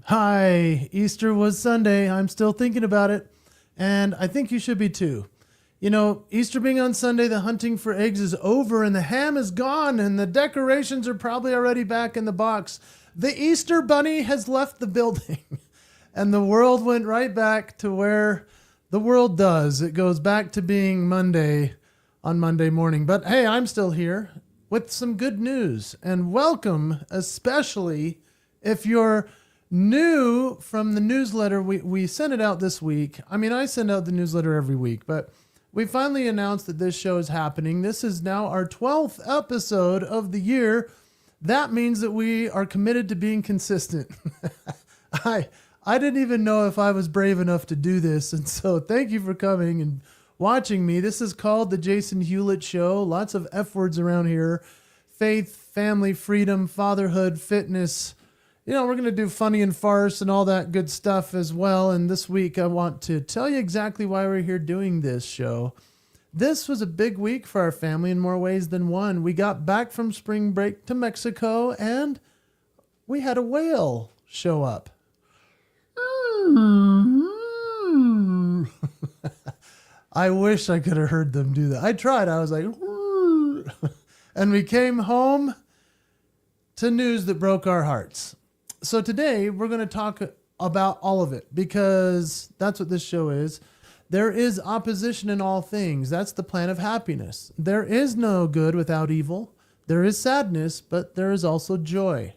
Hi, Easter was Sunday. I'm still thinking about it, and I think you should be too. You know, Easter being on Sunday, the hunting for eggs is over and the ham is gone and the decorations are probably already back in the box. The Easter bunny has left the building and the world went right back to where the world does. It goes back to being Monday on Monday morning. But hey, I'm still here with some good news, and welcome, especially if you're new from the newsletter. We sent it out this week. I mean, I send out the newsletter every week, but we finally announced that this show is happening. This is now our 12th episode of the year. That means that we are committed to being consistent. I didn't even know if I was brave enough to do this. And so thank you for coming and watching me. This is called the Jason Hewlett Show. Lots of F words around here. Faith, family, freedom, fatherhood, fitness. You know, we're going to do funny and farce and all that good stuff as well. And this week, I want to tell you exactly why we're here doing this show. This was a big week for our family in more ways than one. We got back from spring break to Mexico and we had a whale show up. I wish I could have heard them do that. I tried. I was like, and we came home to news that broke our hearts. So today we're going to talk about all of it because that's what this show is. There is opposition in all things. That's the plan of happiness. There is no good without evil. There is sadness, but there is also joy.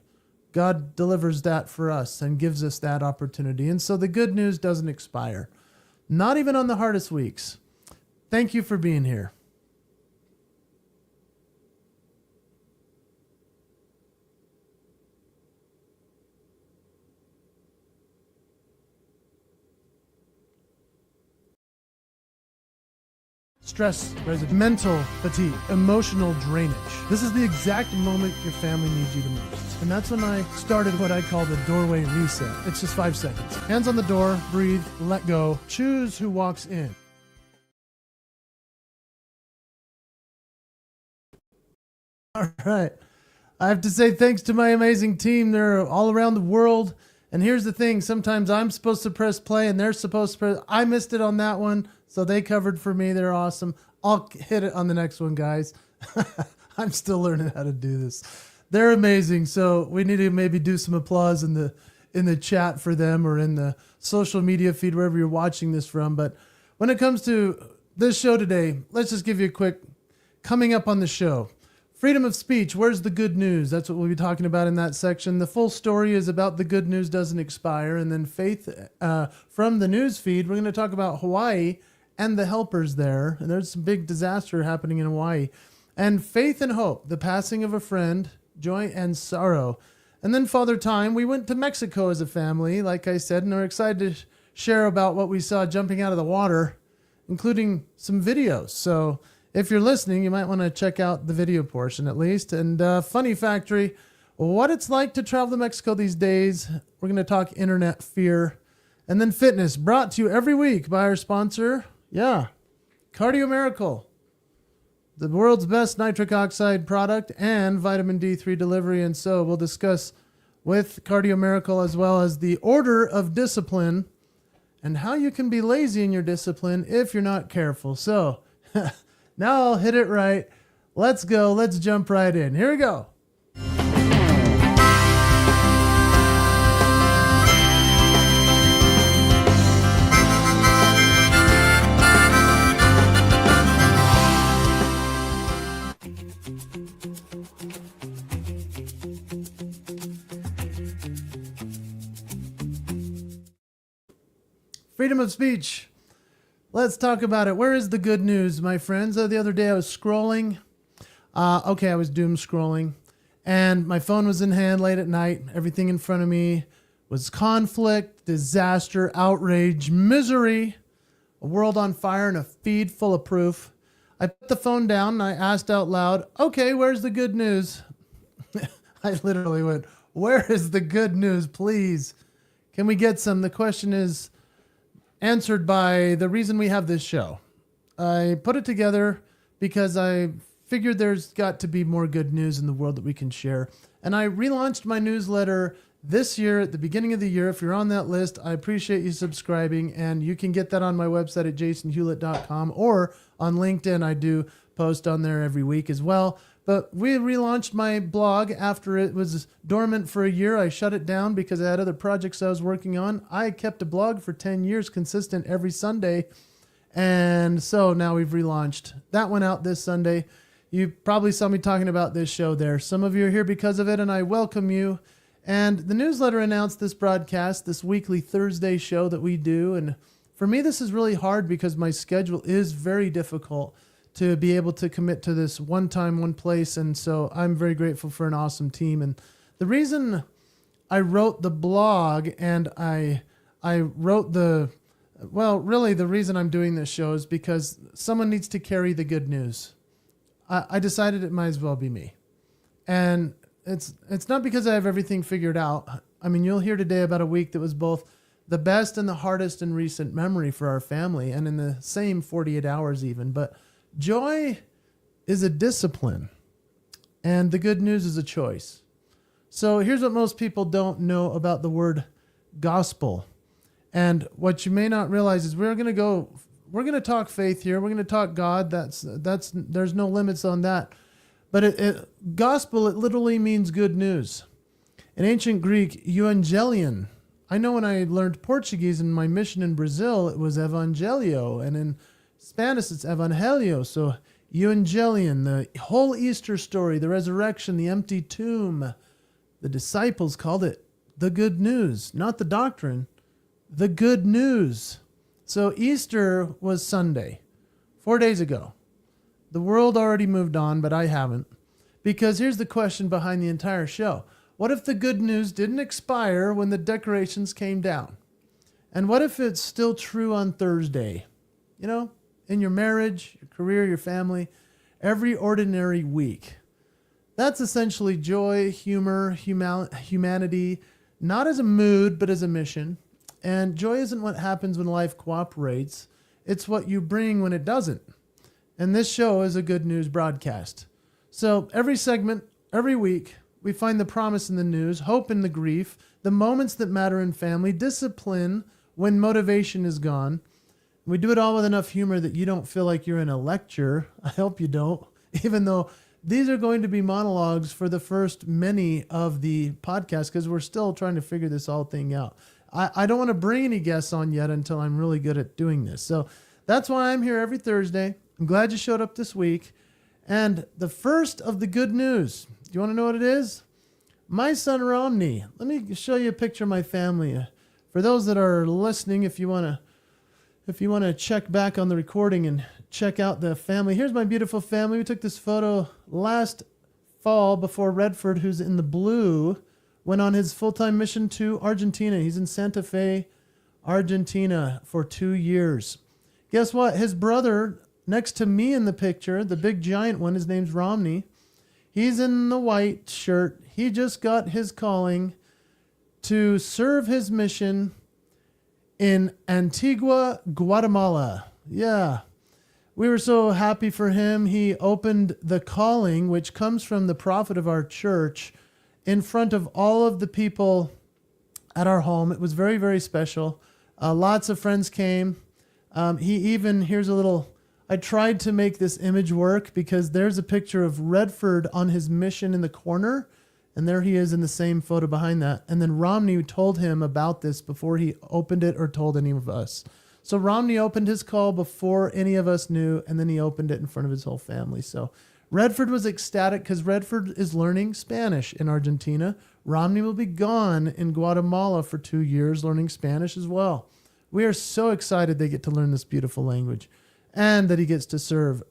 God delivers that for us and gives us that opportunity. And so the good news doesn't expire, not even on the hardest weeks. Thank you for being here. Stress, mental fatigue, emotional drainage. This is the exact moment your family needs you the most. And that's when I started what I call the doorway reset. It's just 5 seconds. Hands on the door, breathe, let go, choose who walks in. All right. I have to say thanks to my amazing team. They're all around the world. And here's the thing. Sometimes I'm supposed to press play and they're supposed to press. I missed it on that one. So they covered for me. They're awesome. I'll hit it on the next one, guys. I'm still learning how to do this. They're amazing. So we need to maybe do some applause in the chat for them or in the social media feed, wherever you're watching this from. But when it comes to this show today, let's just give you a quick coming up on the show. Freedom of speech. Where's the good news? That's what we'll be talking about in that section. The full story is about the good news doesn't expire. And then faith from the Newsfeed. We're going to talk about Hawaii and the helpers there. And there's some big disaster happening in Hawaii. And faith and hope, the passing of a friend, joy and sorrow. And then Father Time, we went to Mexico as a family, like I said, and we're excited to share about what we saw jumping out of the water, including some videos. So if you're listening, you might want to check out the video portion at least. And Funny Factory, what it's like to travel to Mexico these days. We're going to talk internet fear. And then fitness, brought to you every week by our sponsor, Cardio Miracle, the world's best nitric oxide product and vitamin D3 delivery. And so we'll discuss with Cardio Miracle as well as the order of discipline and how you can be lazy in your discipline if you're not careful. So now I'll hit it right. Let's go. Let's jump right in. Here we go. Freedom of speech. Let's talk about it. Where is the good news, my friends? The other day I was scrolling. I was doom scrolling. And my phone was in hand late at night. Everything in front of me was conflict, disaster, outrage, misery, a world on fire, and a feed full of proof. I put the phone down and I asked out loud, okay, where's the good news? I literally went, where is the good news, please? Can we get some? The question is answered by the reason we have this show. I put it together because I figured there's got to be more good news in the world that we can share. And I relaunched my newsletter this year at the beginning of the year. If you're on that list, I appreciate you subscribing, and you can get that on my website at jasonhewlett.com or on LinkedIn. I do post on there every week as well. But we relaunched my blog after it was dormant for a year. I shut it down because I had other projects I was working on. I kept a blog for 10 years consistent every Sunday. And so now we've relaunched. That went out this Sunday. You probably saw me talking about this show there. Some of you are here because of it, and I welcome you. And the newsletter announced this broadcast, this weekly Thursday show that we do. And for me, this is really hard because my schedule is very difficult to be able to commit to this one time, one place. And so I'm very grateful for an awesome team. And the reason I wrote the blog and I wrote really the reason I'm doing this show is because someone needs to carry the good news. I decided it might as well be me. And it's not because I have everything figured out. I mean, you'll hear today about a week that was both the best and the hardest in recent memory for our family, and in the same 48 hours even. But joy is a discipline, and the good news is a choice. So here's what most people don't know about the word gospel. And what you may not realize is we're going to talk faith here. We're going to talk God. There's no limits on that. But gospel, it literally means good news. In ancient Greek, euangelion. I know when I learned Portuguese in my mission in Brazil, it was evangelio. And in Spanish, it's evangelio. So euangelion, the whole Easter story, the resurrection, the empty tomb. The disciples called it the good news, not the doctrine, the good news. So Easter was Sunday, 4 days ago. The world already moved on, but I haven't. Because here's the question behind the entire show. What if the good news didn't expire when the decorations came down? And what if it's still true on Thursday? You know, in your marriage, your career, your family, every ordinary week. That's essentially joy, humor, humanity, not as a mood, but as a mission. And joy isn't what happens when life cooperates. It's what you bring when it doesn't. And this show is a good news broadcast. So every segment, every week, we find the promise in the news, hope in the grief, the moments that matter in family, discipline when motivation is gone. We do it all with enough humor that you don't feel like you're in a lecture. I hope you don't, even though these are going to be monologues for the first many of the podcasts because we're still trying to figure this whole thing out. I don't want to bring any guests on yet until I'm really good at doing this. So that's why I'm here every Thursday. I'm glad you showed up this week. And the first of the good news, do you want to know what it is? My son Romney. Let me show you a picture of my family. For those that are listening, if you want to check back on the recording and check out the family. Here's my beautiful family. We took this photo last fall before Redford, who's in the blue, went on his full-time mission to Argentina. He's in Santa Fe, Argentina for 2 years. Guess what? His brother, next to me in the picture, the big giant one, his name's Romney. He's in the white shirt. He just got his calling to serve his mission in Antigua, Guatemala. Yeah. We were so happy for him. He opened the calling, which comes from the prophet of our church, in front of all of the people at our home. It was very, very special. Lots of friends came. Here's a little, I tried to make this image work because there's a picture of Redford on his mission in the corner. And there he is in the same photo behind that. And then Romney told him about this before he opened it or told any of us. So Romney opened his call before any of us knew, and then he opened it in front of his whole family. So Redford was ecstatic because Redford is learning Spanish in Argentina. Romney will be gone in Guatemala for 2 years learning Spanish as well. We are so excited they get to learn this beautiful language and that he gets to serve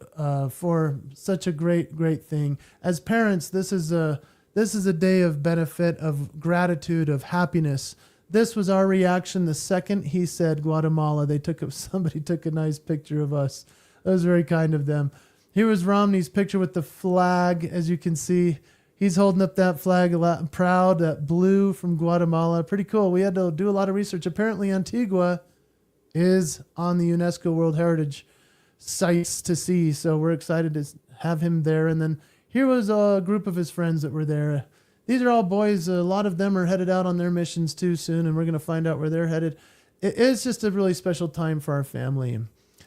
for such a great, great thing. As parents, this is a day of benefit, of gratitude, of happiness. This was our reaction the second he said Guatemala. Somebody took a nice picture of us. That was very kind of them. Here was Romney's picture with the flag. As you can see, he's holding up that flag a lot, proud, that blue from Guatemala. Pretty cool. We had to do a lot of research. Apparently Antigua is on the UNESCO World Heritage sites to see. So we're excited to have him there. And then here was a group of his friends that were there. These are all boys. A lot of them are headed out on their missions too soon, and we're going to find out where they're headed. It's just a really special time for our family.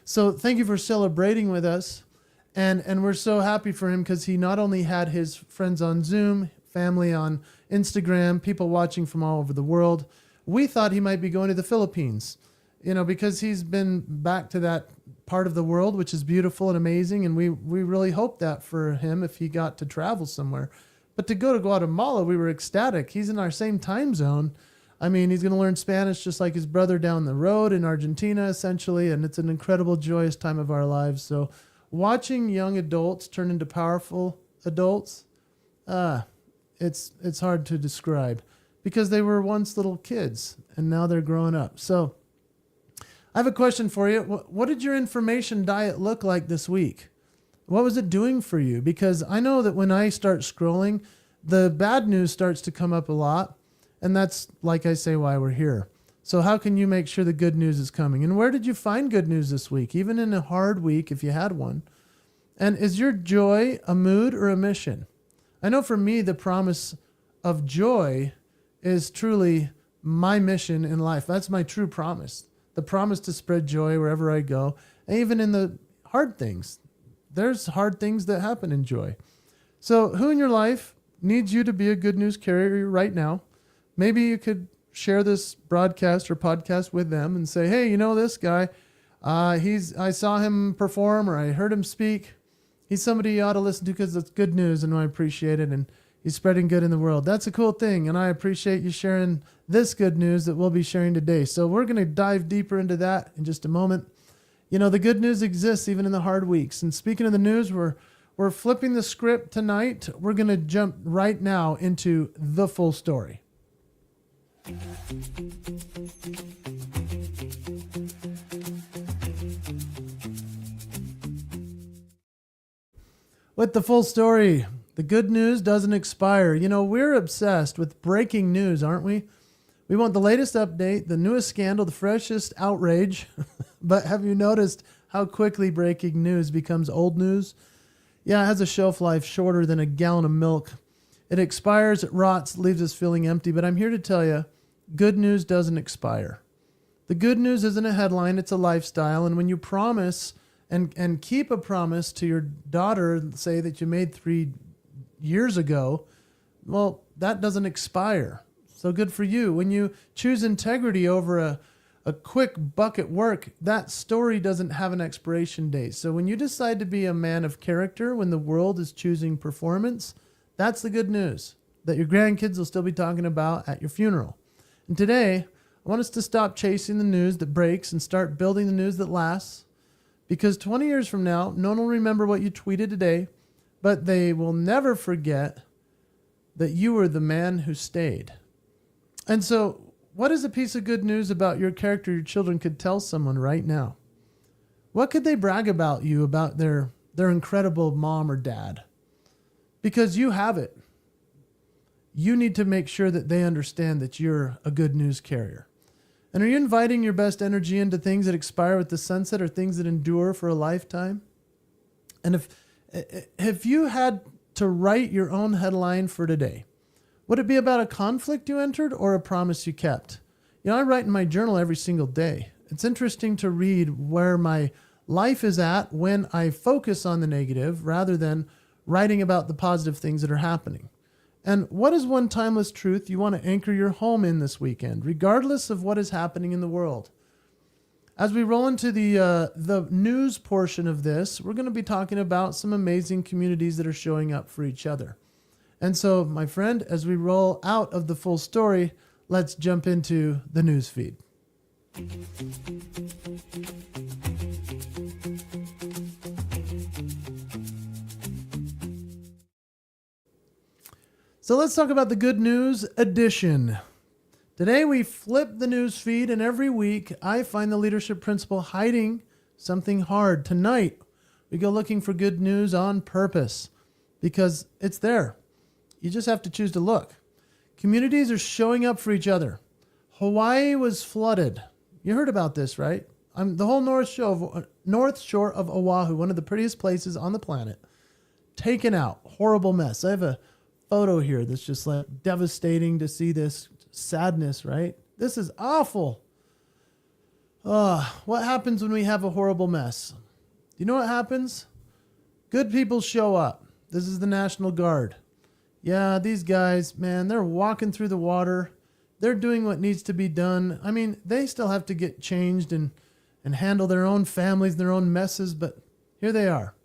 So thank you for celebrating with us. And we're so happy for him because he not only had his friends on Zoom, family on Instagram, people watching from all over the world. We thought he might be going to the Philippines, because he's been back to that part of the world, which is beautiful and amazing. And we really hoped that for him if he got to travel somewhere. But to go to Guatemala, we were ecstatic. He's in our same time zone. I mean, he's going to learn Spanish just like his brother down the road in Argentina, essentially. And it's an incredible, joyous time of our lives. So watching young adults turn into powerful adults, it's hard to describe because they were once little kids and now they're growing up. So I have a question for you. What did your information diet look like this week? What was it doing for you? Because I know that when I start scrolling, the bad news starts to come up a lot. And that's, like I say, why we're here. So how can you make sure the good news is coming? And where did you find good news this week? Even in a hard week, if you had one. And is your joy a mood or a mission? I know for me, the promise of joy is truly my mission in life. That's my true promise. The promise to spread joy wherever I go. And even in the hard things. There's hard things that happen in joy. So who in your life needs you to be a good news carrier right now? Maybe you could share this broadcast or podcast with them and say, hey, this guy, I saw him perform or I heard him speak. He's somebody you ought to listen to because it's good news and I appreciate it. And he's spreading good in the world. That's a cool thing. And I appreciate you sharing this good news that we'll be sharing today. So we're going to dive deeper into that in just a moment. The good news exists even in the hard weeks. And speaking of the news, we're flipping the script tonight. We're going to jump right now into the full story. With the full story, the good news doesn't expire. We're obsessed with breaking news, aren't we? We want the latest update, the newest scandal, the freshest outrage. But have you noticed how quickly breaking news becomes old news? Yeah, it has a shelf life shorter than a gallon of milk. It expires, it rots, leaves us feeling empty. But I'm here to tell you, good news doesn't expire. The good news isn't a headline, it's a lifestyle. And when you promise and keep a promise to your daughter, say that you made 3 years ago, well, that doesn't expire. So good for you. When you choose integrity over a quick buck at work, that story doesn't have an expiration date. So when you decide to be a man of character, when the world is choosing performance, that's the good news that your grandkids will still be talking about at your funeral. And today, I want us to stop chasing the news that breaks and start building the news that lasts. Because 20 years from now, no one will remember what you tweeted today, but they will never forget that you were the man who stayed. And so, what is a piece of good news about your character your children could tell someone right now? What could they brag about you, about their incredible mom or dad? Because you have it. You need to make sure that they understand that you're a good news carrier. And are you inviting your best energy into things that expire with the sunset or things that endure for a lifetime? And if you had to write your own headline for today, would it be about a conflict you entered or a promise you kept? I write in my journal every single day. It's interesting to read where my life is at when I focus on the negative rather than writing about the positive things that are happening. And what is one timeless truth you want to anchor your home in this weekend, regardless of what is happening in the world? As we roll into the news portion of this, we're going to be talking about some amazing communities that are showing up for each other. And so, my friend, as we roll out of the full story, let's jump into the news feed. So let's talk about the good news edition. Today we flip the news feed, and every week I find the leadership principle hiding something hard. Tonight we go looking for good news on purpose because it's there. You just have to choose to look. Communities are showing up for each other. Hawaii was flooded. You heard about this, right? The whole North Shore of Oahu, one of the prettiest places on the planet, taken out. Horrible mess. I have a photo here that's just like devastating to see this sadness, right? This is awful. What happens when we have a horrible mess? You know what happens? Good people show up. This is the National Guard. Yeah, these guys, man, they're walking through the water. They're doing what needs to be done. I mean, they still have to get changed and handle their own families, their own messes, but here they are.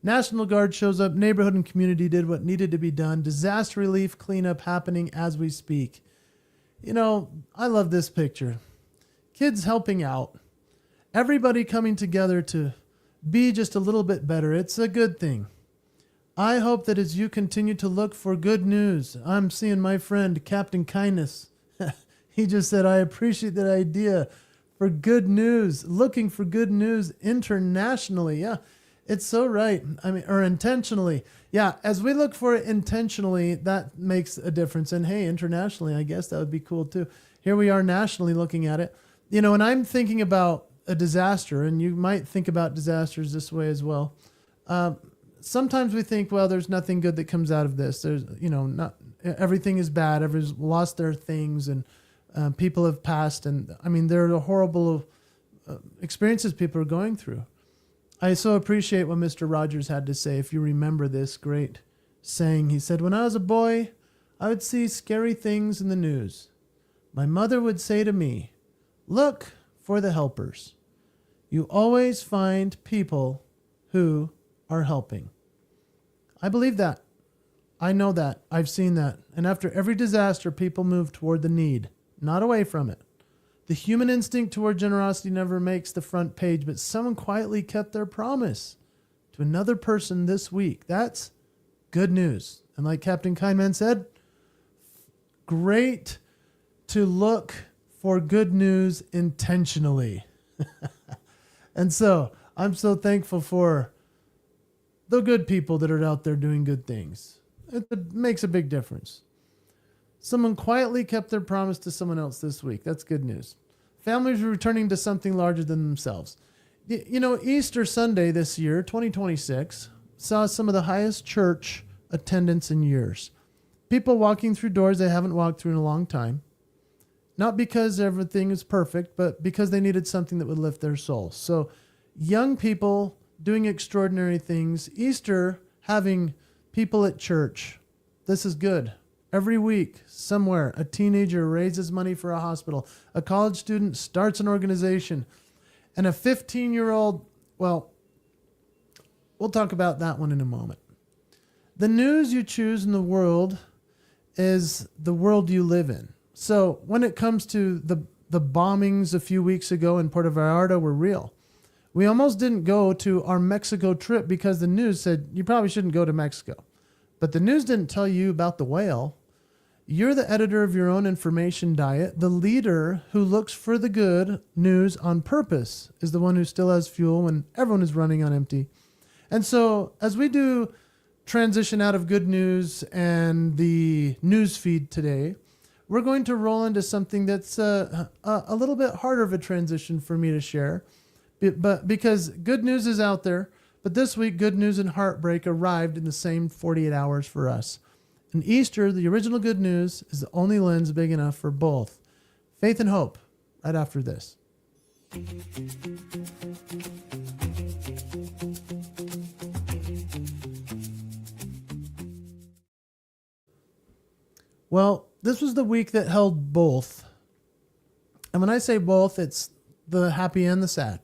National Guard shows up, neighborhood and community did what needed to be done. Disaster relief cleanup happening as we speak. You know, I love this picture. Kids helping out. Everybody coming together to be just a little bit better. It's a good thing. I hope that as you continue to look for good news, I'm seeing my friend Captain Kindness. He just said, I appreciate that idea for good news, looking for good news internationally. Yeah, it's so right. I mean, or intentionally. Yeah, as we look for it intentionally, that makes a difference. And hey, internationally, I guess that would be cool too. Here we are nationally looking at it. You know, and I'm thinking about a disaster, and you might think about disasters this way as well. Sometimes we think, well, there's nothing good that comes out of this. There's, you know, not everything is bad. Everyone's lost their things, and people have passed. And I mean, there are horrible experiences people are going through. I so appreciate what Mr. Rogers had to say. If you remember this great saying, he said, when I was a boy, I would see scary things in the news. My mother would say to me, look for the helpers. You always find people who are helping. I believe that. I know that. I've seen that. And after every disaster, people move toward the need, not away from it. The human instinct toward generosity never makes the front page, but someone quietly kept their promise to another person this week. That's good news. And like Captain Kindman said, great to look for good news intentionally. And so I'm so thankful for the good people that are out there doing good things. It makes a big difference. Someone quietly kept their promise to someone else this week. That's good news. Families are returning to something larger than themselves. You know, Easter Sunday this year, 2026, saw some of the highest church attendance in years. People walking through doors they haven't walked through in a long time. Not because everything is perfect, but because they needed something that would lift their souls. So young people doing extraordinary things. Easter having people at church. This is good. Every week, somewhere, a teenager raises money for a hospital. A college student starts an organization. And a 15-year-old, well, we'll talk about that one in a moment. The news you choose in the world is the world you live in. So when it comes to the bombings a few weeks ago in Puerto Vallarta were real. We almost didn't go to our Mexico trip because the news said you probably shouldn't go to Mexico. But the news didn't tell you about the whale. You're the editor of your own information diet. The leader who looks for the good news on purpose is the one who still has fuel when everyone is running on empty. And so as we do transition out of good news and the news feed today, we're going to roll into something that's a little bit harder of a transition for me to share. But because good news is out there, but this week, good news and heartbreak arrived in the same 48 hours for us. And Easter, the original good news, is the only lens big enough for both faith and hope right after this. Well, this was the week that held both. And when I say both, it's the happy and the sad.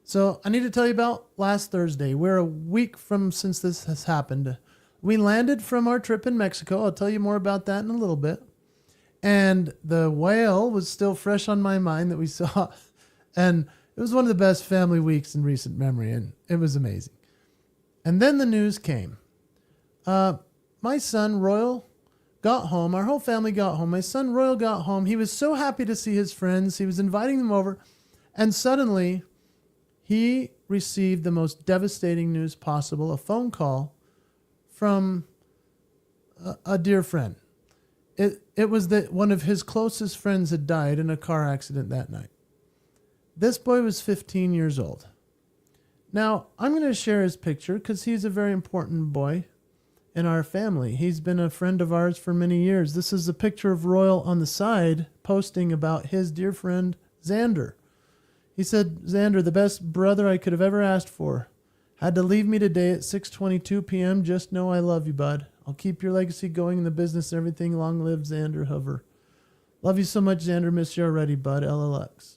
So I need to tell you about last Thursday. We're a week from since this has happened. We landed from our trip in Mexico. I'll tell you more about that in a little bit. And the whale was still fresh on my mind that we saw. And it was one of the best family weeks in recent memory. And it was amazing. And then the news came. My son, Royal, got home. Our whole family got home. My son, Royal, got home. He was so happy to see his friends. He was inviting them over. And suddenly, he received the most devastating news possible, a phone call from a dear friend. It was that one of his closest friends had died in a car accident that night. This boy was 15 years old. Now, I'm going to share his picture because he's a very important boy. in our family. He's been a friend of ours for many years. This is a picture of Royal on the side posting about his dear friend Xander. He said, Xander, the best brother I could have ever asked for. Had to leave me today at 6:22 p.m. Just know I love you, bud. I'll keep your legacy going in the business and everything. Long live Xander Hoover. Love you so much, Xander. Miss you already, bud. LLX.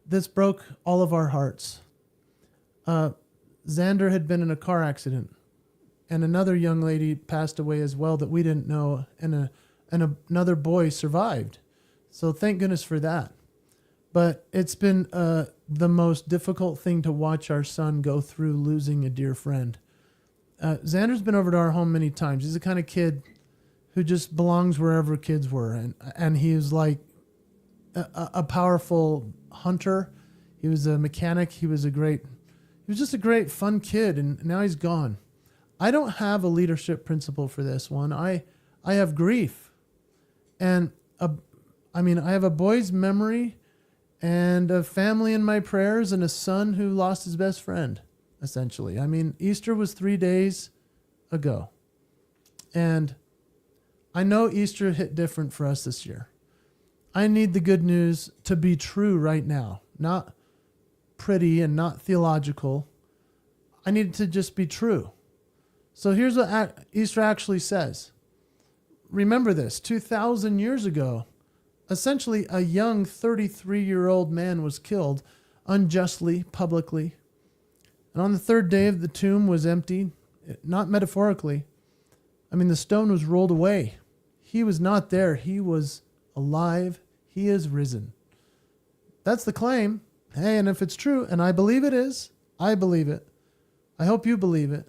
This broke all of our hearts. Xander had been in a car accident, and another young lady passed away as well that we didn't know, and another boy survived. So thank goodness for that. But it's been the most difficult thing to watch our son go through losing a dear friend. Xander's been over to our home many times. He's the kind of kid who just belongs wherever kids were, and he was like a powerful hunter. He was a mechanic. He was just a great fun kid, and now he's gone. I don't have a leadership principle for this one. I have grief, and I have a boy's memory and a family in my prayers and a son who lost his best friend, essentially. Easter was 3 days ago, and I know Easter hit different for us this year. I need the good news to be true right now, not pretty and not theological. I need it to just be true. So here's what Easter actually says. Remember this, 2,000 years ago, essentially a young 33-year-old man was killed unjustly, publicly. And on the third day, the tomb was empty, not metaphorically. The stone was rolled away. He was not there. He was alive. He is risen. That's the claim. Hey, and if it's true, and I believe it is, I believe it. I hope you believe it.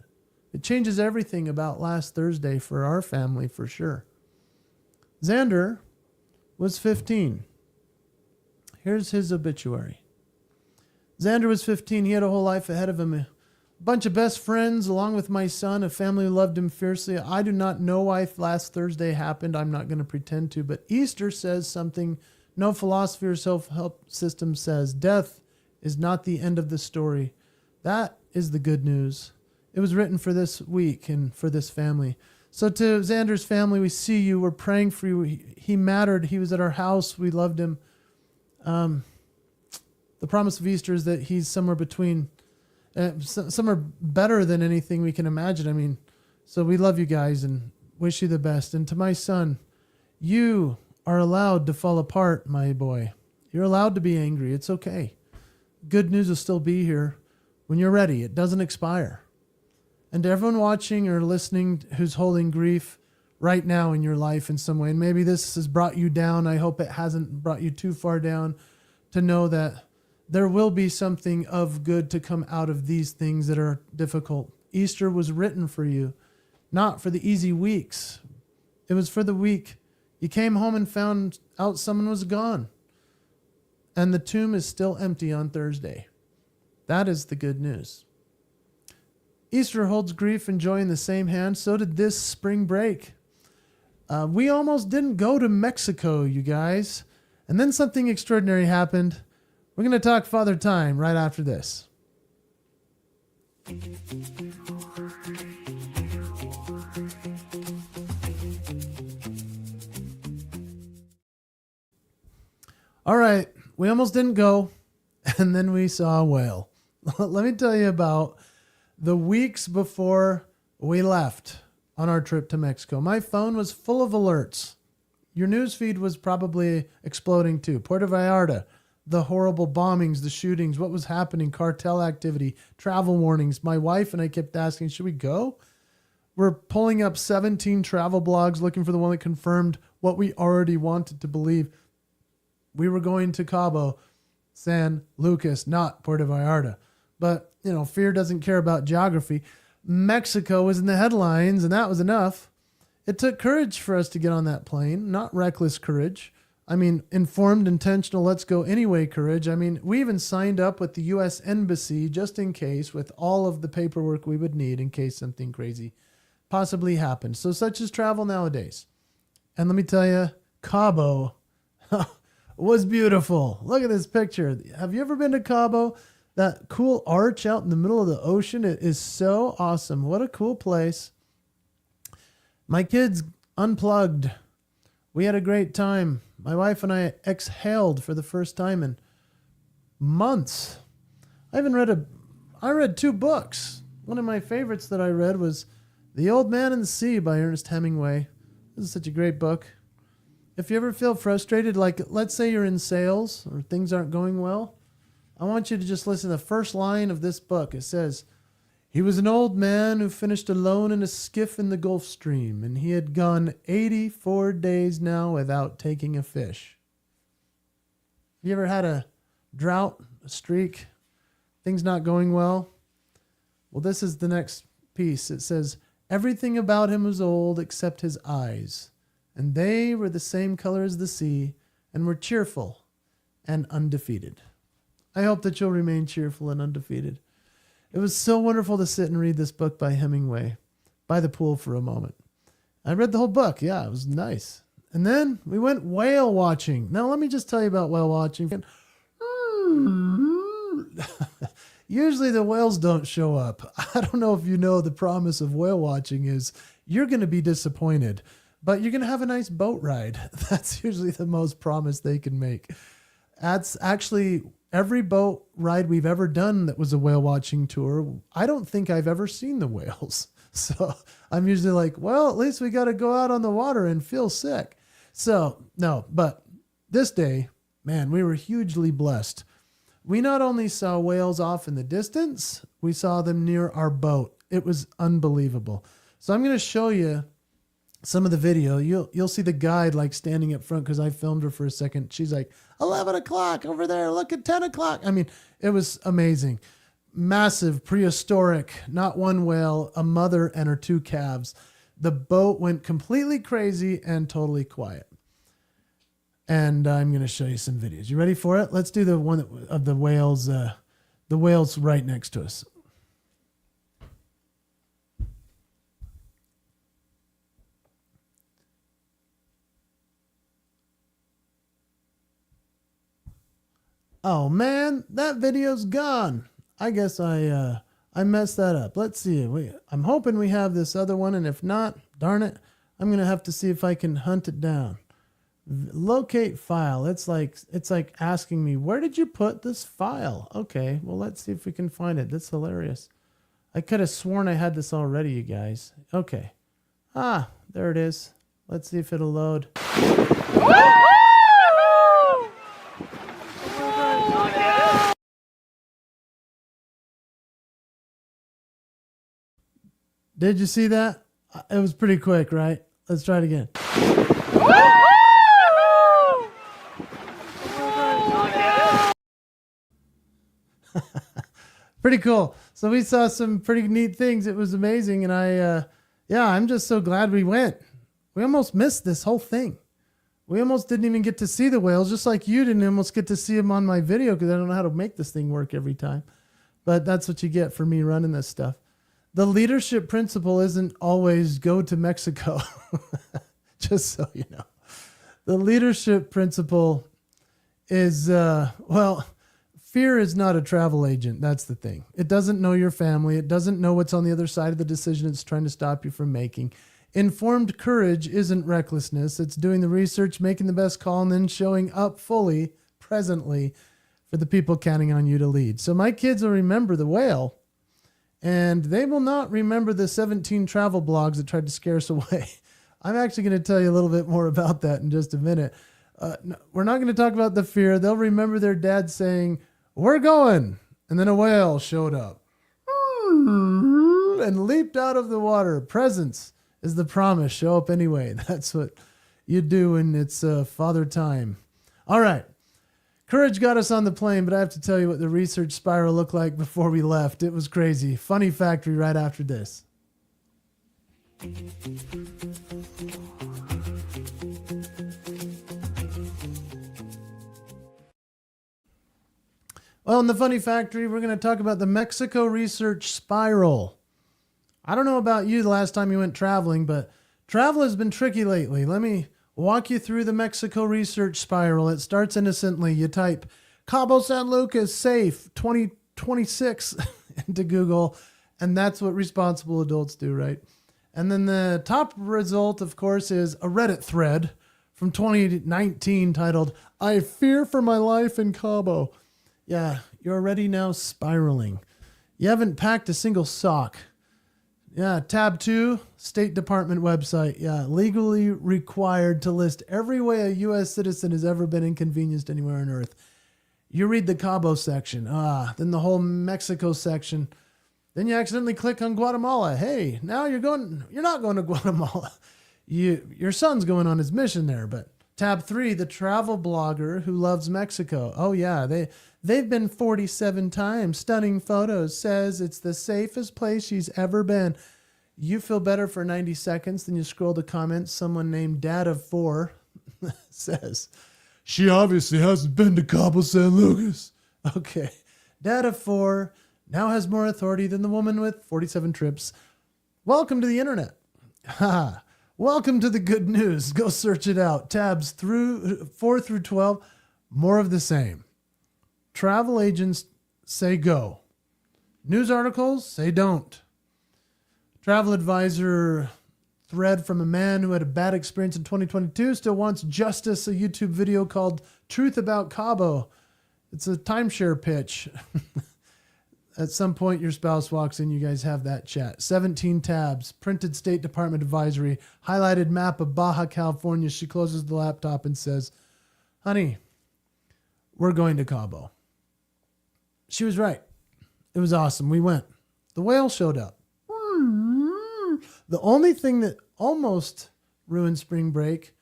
It changes everything about last Thursday for our family, for sure. Xander was 15. Here's his obituary. Xander was 15. He had a whole life ahead of him. A bunch of best friends, along with my son, a family who loved him fiercely. I do not know why last Thursday happened. I'm not going to pretend to. But Easter says something no philosophy or self-help system says. Death is not the end of the story. That is the good news. It was written for this week and for this family. So to Xander's family, we see you. We're praying for you. He mattered. He was at our house. We loved him. The promise of Easter is that he's somewhere between, somewhere better than anything we can imagine. So we love you guys and wish you the best. And to my son, you are allowed to fall apart, my boy. You're allowed to be angry. It's okay. Good news will still be here when you're ready. It doesn't expire. And to everyone watching or listening who's holding grief right now in your life in some way, and maybe this has brought you down, I hope it hasn't brought you too far down, to know that there will be something of good to come out of these things that are difficult. Easter was written for you, not for the easy weeks. It was for the week you came home and found out someone was gone. And the tomb is still empty on Thursday. That is the good news. Easter holds grief and joy in the same hand. So did this spring break. We almost didn't go to Mexico, you guys. And then something extraordinary happened. We're going to talk Father Time right after this. All right, we almost didn't go, and then we saw a whale. Let me tell you about the weeks before we left on our trip to Mexico. My phone was full of alerts. Your newsfeed was probably exploding too. Puerto Vallarta, the horrible bombings, the shootings, what was happening, cartel activity, travel warnings. My wife and I kept asking, should we go? We're pulling up 17 travel blogs looking for the one that confirmed what we already wanted to believe. We were going to Cabo San Lucas, not Puerto Vallarta. But, fear doesn't care about geography. Mexico was in the headlines, and that was enough. It took courage for us to get on that plane, not reckless courage. Informed, intentional, let's go anyway courage. We even signed up with the U.S. Embassy just in case, with all of the paperwork we would need in case something crazy possibly happened. So such is travel nowadays. And let me tell you, Cabo was beautiful. Look at this picture. Have you ever been to Cabo? That cool arch out in the middle of the ocean, it is so awesome. What a cool place. My kids unplugged. We had a great time. My wife and I exhaled for the first time in months. I read 2 books. One of my favorites that I read was The Old Man and the Sea by Ernest Hemingway. This is such a great book. If you ever feel frustrated, like let's say you're in sales or things aren't going well, I want you to just listen to the first line of this book. It says, "He was an old man who finished alone in a skiff in the Gulf Stream, and he had gone 84 days now without taking a fish." Have you ever had a drought, a streak, things not going well? Well, this is the next piece. It says, "Everything about him was old except his eyes, and they were the same color as the sea and were cheerful and undefeated." I hope that you'll remain cheerful and undefeated. It was so wonderful to sit and read this book by Hemingway by the pool for a moment. I read the whole book. Yeah, it was nice. And then we went whale watching. Now, let me just tell you about whale watching. Usually the whales don't show up. I don't know if you know the promise of whale watching is you're going to be disappointed, but you're going to have a nice boat ride. That's usually the most promise they can make. That's actually every boat ride we've ever done that was a whale watching tour. I don't think I've ever seen the whales. So I'm usually like, well, at least we got to go out on the water and feel sick. So no, but this day, man, we were hugely blessed. We not only saw whales off in the distance, we saw them near our boat. It was unbelievable. So I'm going to show you some of the video. You'll see the guide like standing up front because I filmed her for a second. She's like, 11 o'clock over there. Look at 10 o'clock. I mean, it was amazing. Massive, prehistoric, not one whale, a mother and her 2 calves. The boat went completely crazy and totally quiet. And I'm going to show you some videos. You ready for it? Let's do the one of the whales right next to us. Oh man, that video's gone. I guess I messed that up. Let's see. I'm hoping we have this other one, and if not, darn it, I'm going to have to see if I can hunt it down. Locate file. It's like asking me, where did you put this file? Okay, well, let's see if we can find it. That's hilarious. I could have sworn I had this already, you guys. Okay. Ah, there it is. Let's see if it'll load. Did you see that? It was pretty quick, right? Let's try it again. Pretty cool. So we saw some pretty neat things. It was amazing. And I'm just so glad we went. We almost missed this whole thing. We almost didn't even get to see the whales, just like you didn't almost get to see them on my video because I don't know how to make this thing work every time. But that's what you get for me running this stuff. The leadership principle isn't always go to Mexico, just so you know. The leadership principle is, fear is not a travel agent. That's the thing. It doesn't know your family. It doesn't know what's on the other side of the decision it's trying to stop you from making. Informed courage isn't recklessness. It's doing the research, making the best call, and then showing up fully, presently, for the people counting on you to lead. So my kids will remember the whale, and they will not remember the 17 travel blogs that tried to scare us away. I'm actually going to tell you a little bit more about that in just a minute. We're not going to talk about the fear. They'll remember their dad saying, "We're going." And then a whale showed up and leaped out of the water. Presence is the promise. Show up anyway. That's what you do when it's father time. All right. Courage got us on the plane, but I have to tell you what the research spiral looked like before we left. It was crazy. Funny factory right after this. Well, in the Funny Factory, we're going to talk about the Mexico research spiral. I don't know about you the last time you went traveling, but travel has been tricky lately. Let me walk you through the Mexico research spiral. It starts innocently. You type Cabo San Lucas safe 20 26 into Google, and that's what responsible adults do, right? And then the top result, of course, is a Reddit thread from 2019 titled, "I fear for my life in Cabo." Yeah, you're already now spiraling. You haven't packed a single sock. Yeah, tab 2, State Department website. Yeah, legally required to list every way a U.S. citizen has ever been inconvenienced anywhere on Earth. You read the Cabo section. Then the whole Mexico section. Then you accidentally click on Guatemala. Hey, now you're not going to Guatemala. Your son's going on his mission there. But tab 3, the travel blogger who loves Mexico. Oh yeah, they've been 47 times. Stunning photos. Says it's the safest place she's ever been. You feel better for 90 seconds. Then you scroll the comments. Someone named Dad of 4 says, "She obviously hasn't been to Cabo San Lucas." Okay. Dad of 4 now has more authority than the woman with 47 trips. Welcome to the internet. Welcome to the good news. Go search it out. Tabs 4 through 12, more of the same. Travel agents say go. News articles say don't. Travel advisor thread from a man who had a bad experience in 2022 still wants justice. A YouTube video called "Truth About Cabo." It's a timeshare pitch. At some point, your spouse walks in, you guys have that chat. 17 tabs, printed State Department advisory, highlighted map of Baja California. She closes the laptop and says, "Honey, we're going to Cabo." She was right. It was awesome. We went. The whale showed up. The only thing that almost ruined spring break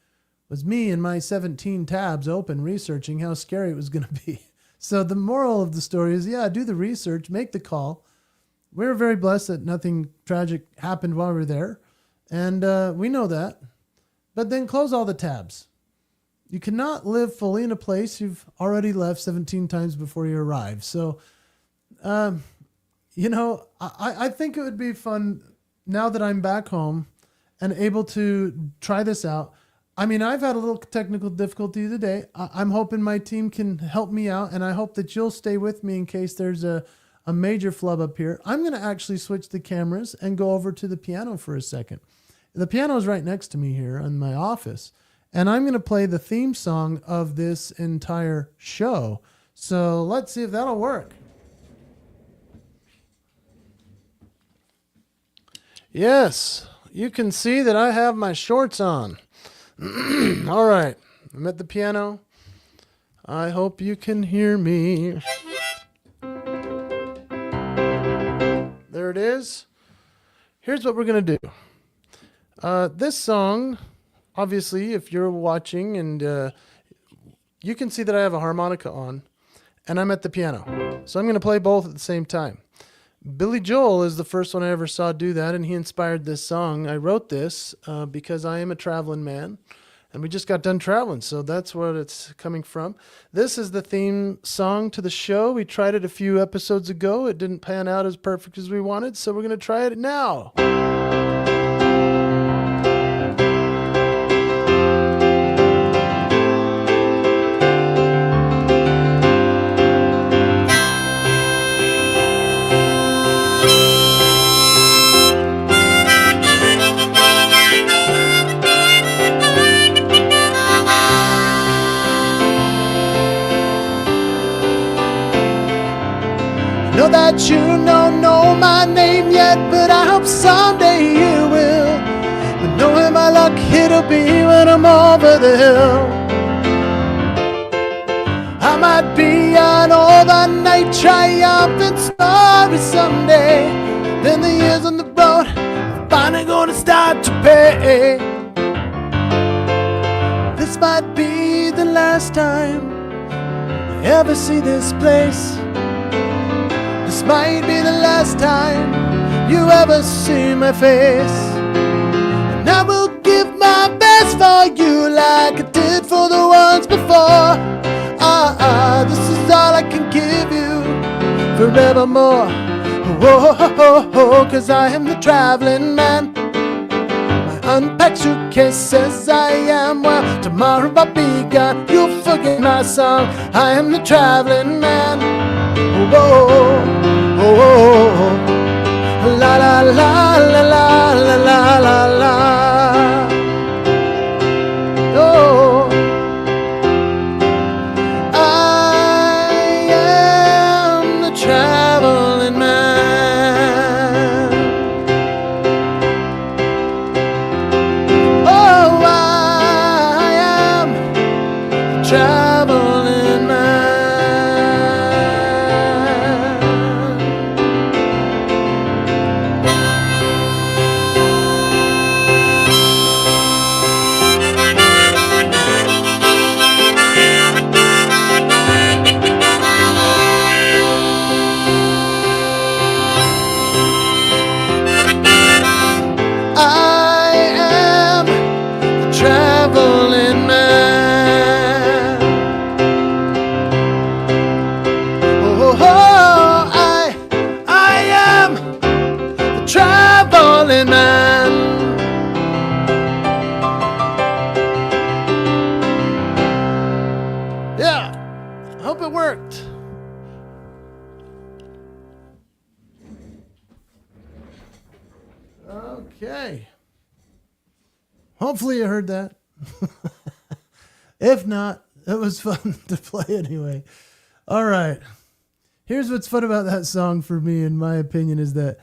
was me and my 17 tabs open researching how scary it was going to be. So the moral of the story is, yeah, do the research, make the call. We were very blessed that nothing tragic happened while we were there. And we know that. But then close all the tabs. You cannot live fully in a place you've already left 17 times before you arrive. So, I think it would be fun now that I'm back home and able to try this out. I mean, I've had a little technical difficulty today. I'm hoping my team can help me out, and I hope that you'll stay with me in case there's a major flub up here. I'm going to actually switch the cameras and go over to the piano for a second. The piano is right next to me here in my office, and I'm going to play the theme song of this entire show. So let's see if that'll work. Yes, you can see that I have my shorts on. All right, I'm at the piano. I hope you can hear me. There it is. Here's what we're going to do. This song, obviously, if you're watching, and you can see that I have a harmonica on, and I'm at the piano. So I'm going to play both at the same time. Billy Joel is the first one I ever saw do that, and he inspired this song. I wrote this because I am a traveling man, and we just got done traveling, so that's what it's coming from. This is the theme song to the show. We tried it a few episodes ago. It didn't pan out as perfect as we wanted, so we're going to try it now. Know that you don't know my name yet, but I hope someday you will. But knowing my luck, it'll be when I'm over the hill. I might be an overnight triumphant story someday. Then the years on the road are finally gonna start to pay. This might be the last time I ever see this place. This might be the last time you ever see my face. And I will give my best for you like I did for the ones before. This is all I can give you forevermore. Cause I am the traveling man. My unpacked suitcase says I am. Well, tomorrow I'll be gone. You'll forget my song. I am the traveling man. Whoa. Oh, la la la la la la la la la. Oh, I am the traveling man. Oh, I am the traveling man. I am the traveling man. Oh, I am the traveling man. Yeah, I hope it worked. Okay. Hopefully you heard that. If not, it was fun to play anyway. All right. Here's what's fun about that song for me, in my opinion, is that,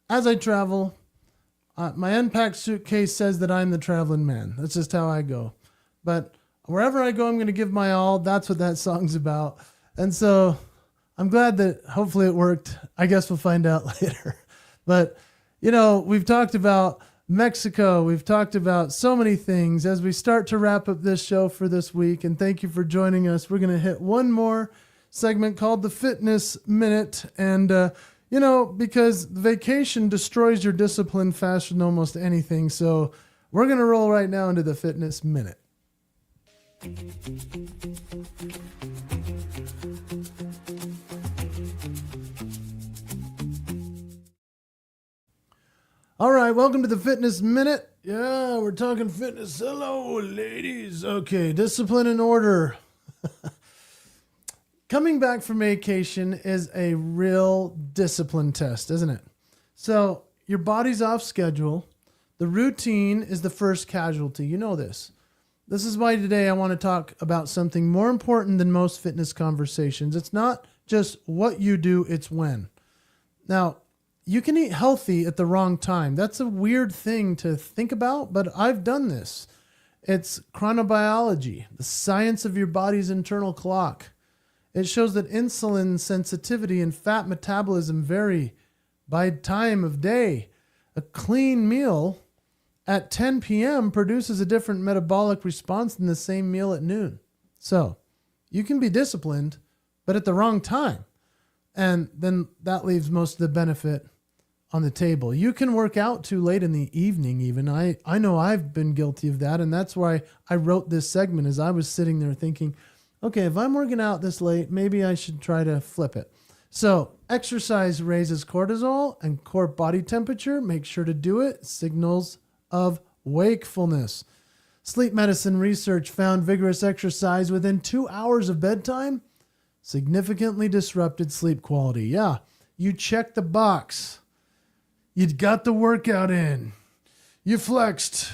as I travel, my unpacked suitcase says that I'm the traveling man. That's just how I go. But wherever I go, I'm going to give my all. That's what that song's about. And so I'm glad that hopefully it worked. I guess we'll find out later. But, we've talked about Mexico. We've talked about so many things as we start to wrap up this show for this week. And thank you for joining us. We're going to hit one more segment called the Fitness Minute. And, because vacation destroys your discipline faster than almost anything. So we're going to roll right now into the Fitness Minute. All right, welcome to the Fitness Minute. Yeah, we're talking fitness. Hello, ladies. Okay, discipline and order. Coming back from vacation is a real discipline test, isn't it? So your body's off schedule. The routine is the first casualty. You know this. This is why today I want to talk about something more important than most fitness conversations. It's not just what you do, it's when. Now, you can eat healthy at the wrong time. That's a weird thing to think about, but I've done this. It's chronobiology, the science of your body's internal clock. It shows that insulin sensitivity and fat metabolism vary by time of day. A clean meal at 10 p.m. produces a different metabolic response than the same meal at noon. So you can be disciplined, but at the wrong time. And then that leaves most of the benefit on the table. You can work out too late in the evening even. I know I've been guilty of that, and that's why I wrote this segment, as I was sitting there thinking, okay, if I'm working out this late, maybe I should try to flip it. So exercise raises cortisol and core body temperature. Make sure to do it. Signals of wakefulness. Sleep medicine research found vigorous exercise within 2 hours of bedtime significantly disrupted sleep quality. Yeah, you checked the box. You got the workout in. You flexed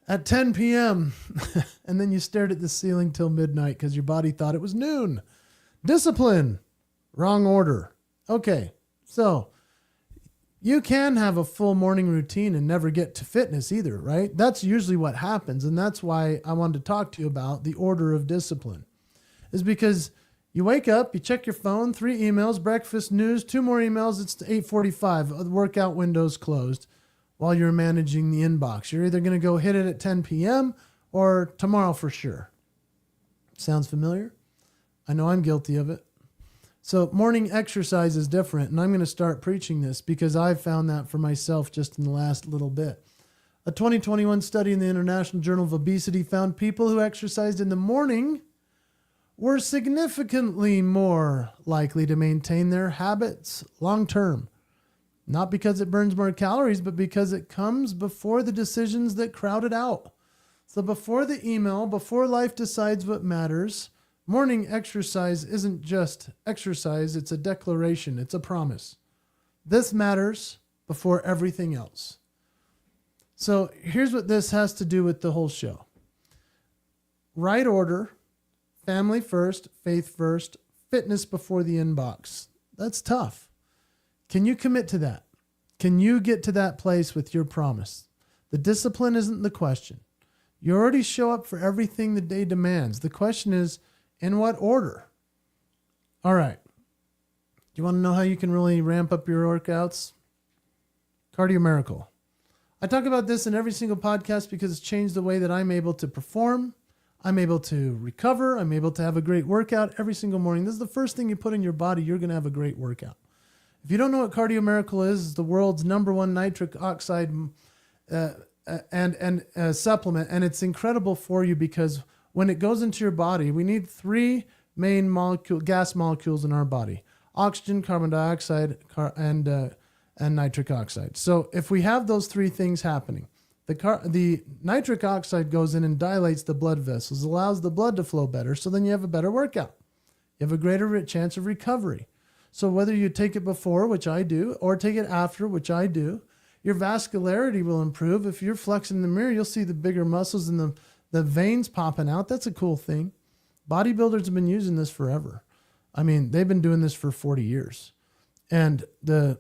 at 10 p.m. and then you stared at the ceiling till midnight because your body thought it was noon. Discipline. Wrong order. Okay, so you can have a full morning routine and never get to fitness either, right? That's usually what happens, and that's why I wanted to talk to you about the order of discipline. Is because you wake up, you check your phone, 3 emails, breakfast, news, 2 more emails, it's 8:45, the workout window's closed while you're managing the inbox. You're either going to go hit it at 10 p.m. or tomorrow for sure. Sounds familiar? I know I'm guilty of it. So morning exercise is different, and I'm going to start preaching this because I've found that for myself just in the last little bit. A 2021 study in the International Journal of Obesity found people who exercised in the morning were significantly more likely to maintain their habits long term. Not because it burns more calories, but because it comes before the decisions that crowd it out. So before the email, before life decides what matters, morning exercise isn't just exercise, it's a declaration, it's a promise. This matters before everything else. So here's what this has to do with the whole show. Right order, family first, faith first, fitness before the inbox. That's tough. Can you commit to that? Can you get to that place with your promise? The discipline isn't the question. You already show up for everything the day demands. The question is, in what order? All right. Do you want to know how you can really ramp up your workouts? Cardio Miracle. I talk about this in every single podcast because it's changed the way that I'm able to perform. I'm able to recover. I'm able to have a great workout every single morning. This is the first thing you put in your body. You're going to have a great workout. If you don't know what Cardio Miracle is, it's the world's #1 nitric oxide supplement. And it's incredible for you because when it goes into your body, we need 3 main gas molecules in our body: oxygen, carbon dioxide, and nitric oxide. So if we have those 3 things happening, the nitric oxide goes in and dilates the blood vessels, allows the blood to flow better. So then you have a better workout. You have a greater chance of recovery. So whether you take it before, which I do, or take it after, which I do, your vascularity will improve. If you're flexing the mirror, you'll see the bigger muscles and the veins popping out. That's a cool thing. Bodybuilders have been using this forever. I mean, they've been doing this for 40 years. And the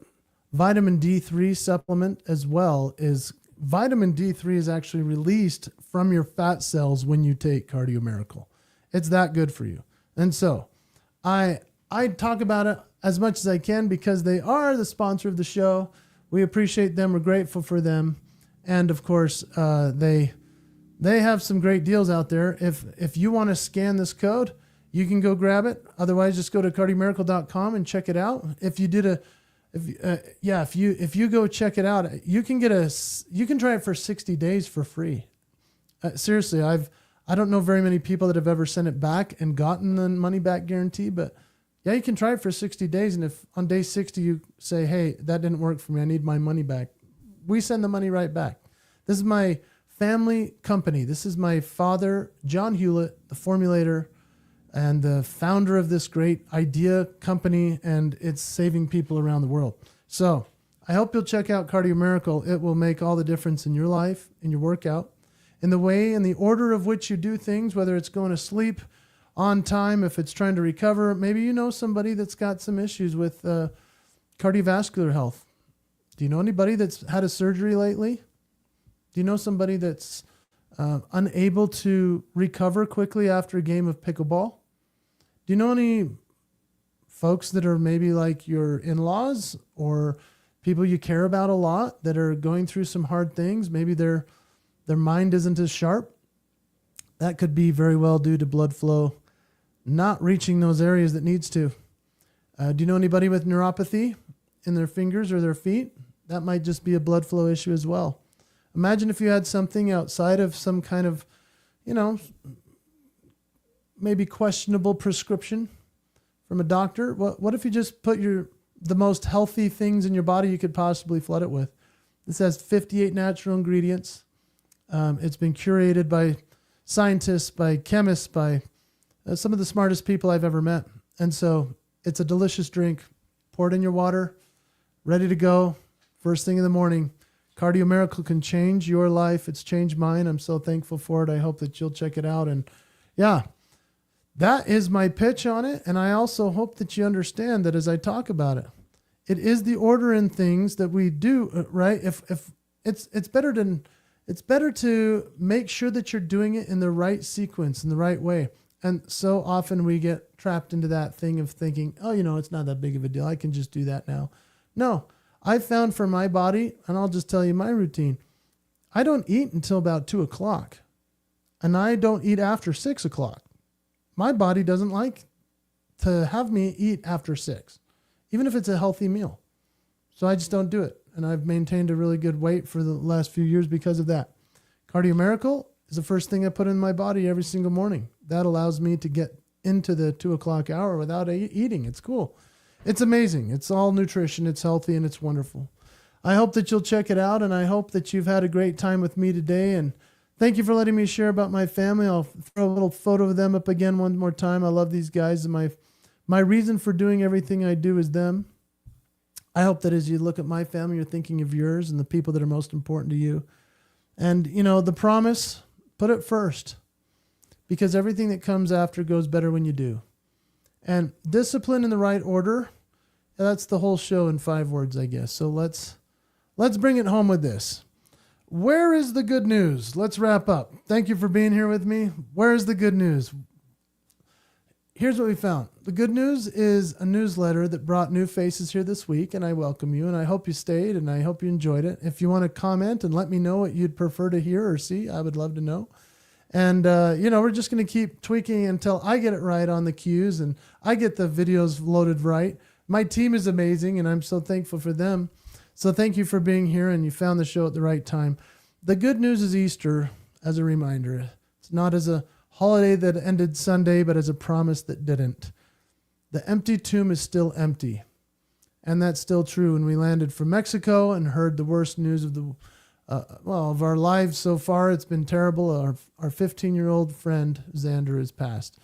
vitamin D3 supplement as well is vitamin D3 is actually released from your fat cells when you take Cardio Miracle. It's that good for you. And so I talk about it as much as I can because they are the sponsor of the show. We appreciate them. We're grateful for them. And of course, they have some great deals out there. If you want to scan this code, you can go grab it. Otherwise, just go to cardiomiracle.com and check it out. If you go check it out, you can try it for 60 days for free. Seriously, I don't know very many people that have ever sent it back and gotten the money back guarantee, but yeah, you can try it for 60 days. And if on day 60 you say, hey, that didn't work for me, I need my money back, we send the money right back. This is my family company. This is my father, John Hewlett, the formulator and the founder of this great idea company, and it's saving people around the world. So I hope you'll check out Cardio Miracle. It will make all the difference in your life, in your workout, in the way and the order of which you do things, whether it's going to sleep on time, if it's trying to recover. Maybe you know somebody that's got some issues with cardiovascular health. Do you know anybody that's had a surgery lately? Do you know somebody that's unable to recover quickly after a game of pickleball? Do you know any folks that are maybe like your in-laws or people you care about a lot that are going through some hard things? Maybe their mind isn't as sharp. That could be very well due to blood flow not reaching those areas that needs to. Do you know anybody with neuropathy in their fingers or their feet? That might just be a blood flow issue as well. Imagine if you had something outside of some kind of, maybe questionable prescription from a doctor. What if you just put the most healthy things in your body you could possibly flood it with? This has 58 natural ingredients. It's been curated by scientists, by chemists, by some of the smartest people I've ever met. And so it's a delicious drink. Pour it in your water, ready to go, first thing in the morning. Cardio Miracle can change your life. It's changed mine. I'm so thankful for it. I hope that you'll check it out. And yeah, that is my pitch on it. And I also hope that you understand that as I talk about it, it is the order in things that we do, right? If it's better to make sure that you're doing it in the right sequence, in the right way. And so often we get trapped into that thing of thinking, oh, it's not that big of a deal. I can just do that now. No, I found for my body, and I'll just tell you my routine. I don't eat until about 2:00, and I don't eat after 6:00. My body doesn't like to have me eat after 6, even if it's a healthy meal. So I just don't do it. And I've maintained a really good weight for the last few years because of that. Cardio Miracle is the first thing I put in my body every single morning. That allows me to get into the 2:00 hour without eating. It's cool. It's amazing. It's all nutrition. It's healthy and it's wonderful. I hope that you'll check it out, and I hope that you've had a great time with me today. And Thank you for letting me share about my family. I'll throw a little photo of them up again one more time. I love these guys, and my reason for doing everything I do is them. I hope that as you look at my family, you're thinking of yours and the people that are most important to you. And, the promise, put it first, because everything that comes after goes better when you do. And discipline in the right order, that's the whole show in 5 words, I guess. So let's bring it home with this. Where is the good news? Let's wrap up. Thank you for being here with me. Where is the good news? Here's what we found. The good news is a newsletter that brought new faces here this week, and I welcome you, and I hope you stayed, and I hope you enjoyed it. If you want to comment and let me know what you'd prefer to hear or see, I would love to know. And, we're just going to keep tweaking until I get it right on the cues and I get the videos loaded right. My team is amazing, and I'm so thankful for them. So thank you for being here, and you found the show at the right time. The good news is Easter as a reminder. It's not as a holiday that ended Sunday, but as a promise that didn't. The empty tomb is still empty. And that's still true. When we landed from Mexico and heard the worst news of of our lives so far, it's been terrible. Our 15-year-old friend, Xander, has passed.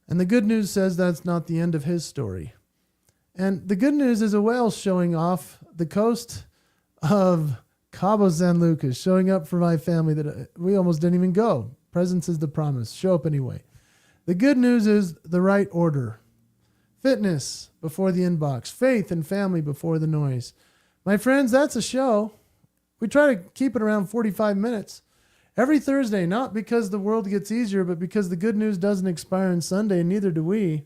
And the good news says that's not the end of his story. And the good news is a whale showing off the coast of Cabo San Lucas, showing up for my family that we almost didn't even go. Presence is the promise. Show up anyway. The good news is the right order. Fitness before the inbox. Faith and family before the noise. My friends, that's a show. We try to keep it around 45 minutes. Every Thursday, not because the world gets easier, but because the good news doesn't expire on Sunday, and neither do we.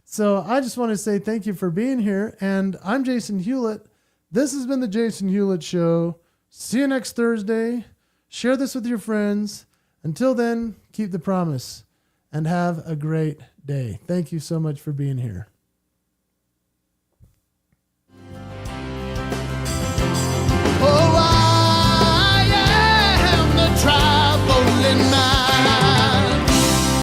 So I just want to say thank you for being here. And I'm Jason Hewlett. This has been the Jason Hewlett Show. See you next Thursday. Share this with your friends. Until then, keep the promise and have a great day. Thank you so much for being here.